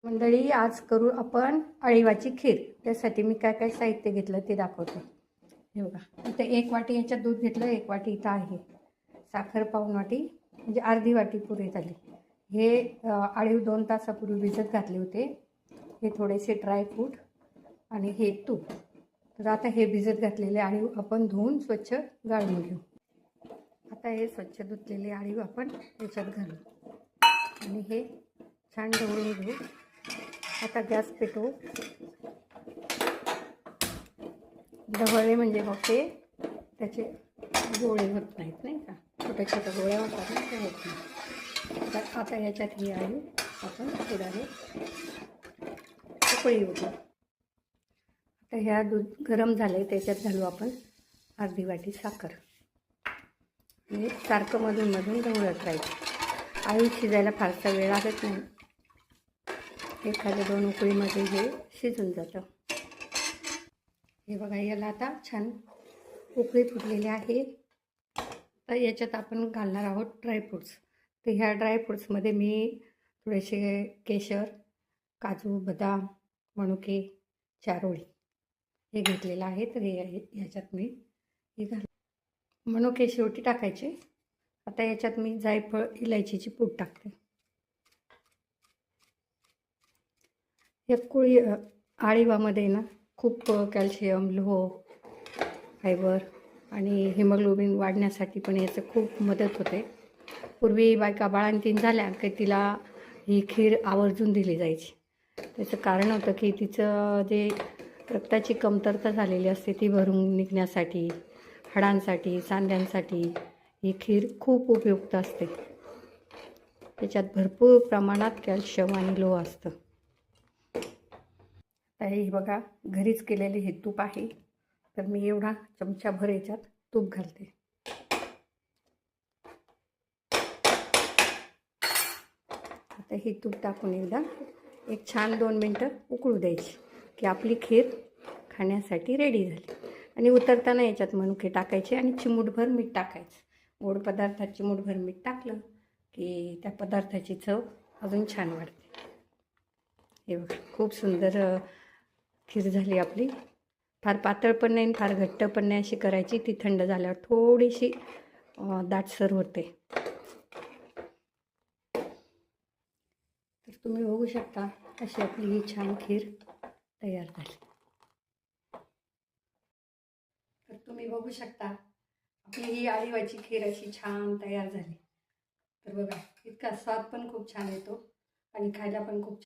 मंडळी, आज करू आपण अळीवाची खीर. त्यासाठी मी काय काय साहित्य घेतलं ते दाखवते. हे बघा, इथं 1 वाटी याच्यात दूध घेतलं, 1 वाटी इथं आहे. साखर पाऊण वाटी, म्हणजे अर्धी वाटी पुरे झाली. हे अळीव 2 तासापूर्वी भिजत घातले होते. हे थोडेसे ड्रायफ्रूट आणि हे तूप. तर आता हे भिजत घातलेले अळीव आपण धुवून स्वच्छ गाळून घेऊ. आता हे स्वच्छ धुतलेले अळीव आपण याच्यात घालू आणि हे छान ढवळून घेऊ. आता गॅस पेटवू. ढवळले म्हणजे मग ते त्याचे गोळे होत नाहीत, नाही का, छोट्या छोट्या गोळ्या होतात ना, ते होत नाही. तर आता याच्यात ही अळीव आपण थोड्याने उकळी होतो. आता ह्या दूध गरम झाले, त्याच्यात घालू आपण अर्धी वाटी साखर. आणि सारखं मधून मधून ढवळत राहायचं. अळीव शिजायला फारसा वेळ लागत नाही. 1-2 उकळीमध्ये हे शिजून जातं. हे बघा, याला आता छान उकळी फुटलेली आहे. तर याच्यात आपण घालणार आहोत ड्रायफ्रूट्स. तर ह्या ड्रायफ्रूट्समध्ये मी थोडेसे केशर, काजू, बदाम, मनुके, चारोळी हे घेतलेलं आहे. तर हे याच्यात मी हे मनुके शेवटी टाकायचे. आता याच्यात मी जायफळ, इलायचीची पूड टाकते. या अळीवामध्ये ना खूप कॅल्शियम, लोह, फायबर आणि हिमोग्लोबिन वाढण्यासाठी पण याचं खूप मदत होते. पूर्वी बायका बाळंतीण झाल्या की तिला ही खीर आवर्जून दिली जायची. त्याचं कारण होतं की तिचं जे रक्ताची कमतरता झालेली असते ती भरून निघण्यासाठी, हाडांसाठी, सांध्यांसाठी ही खीर खूप उपयुक्त असते. त्याच्यात भरपूर प्रमाणात कॅल्शियम आणि लोह असतं. तर हे बघा, घरीच केलेले हे तूप आहे. तर मी एवढा चमचाभर याच्यात तूप घालते. आता हे तूप टाकून एकदा एक छान 2 मिनटं उकळू द्यायची की आपली खीर खाण्यासाठी रेडी झाली. आणि उतरताना याच्यात मनुके टाकायचे आणि चिमूटभर मीठ टाकायचं. गोड पदार्थात चिमूटभर मीठ टाकलं की त्या पदार्थाची चव अजून छान वाढते. हे बघा, खूप सुंदर खीर झाली आपली. फार पातळ पण नाही, फार घट्ट पण नाही अशी करायची. ती थंड झाल्यावर थोडीशी दाटसर होते. तर तुम्ही बघू शकता अशी आपली ही छान खीर तयार झाली. तर तुम्ही बघू शकता आपली ही अळीवाची खीर अशी छान तयार झाली. तर बघा, इतका स्वाद पण खूप छान येतो आणि खायला पण खूप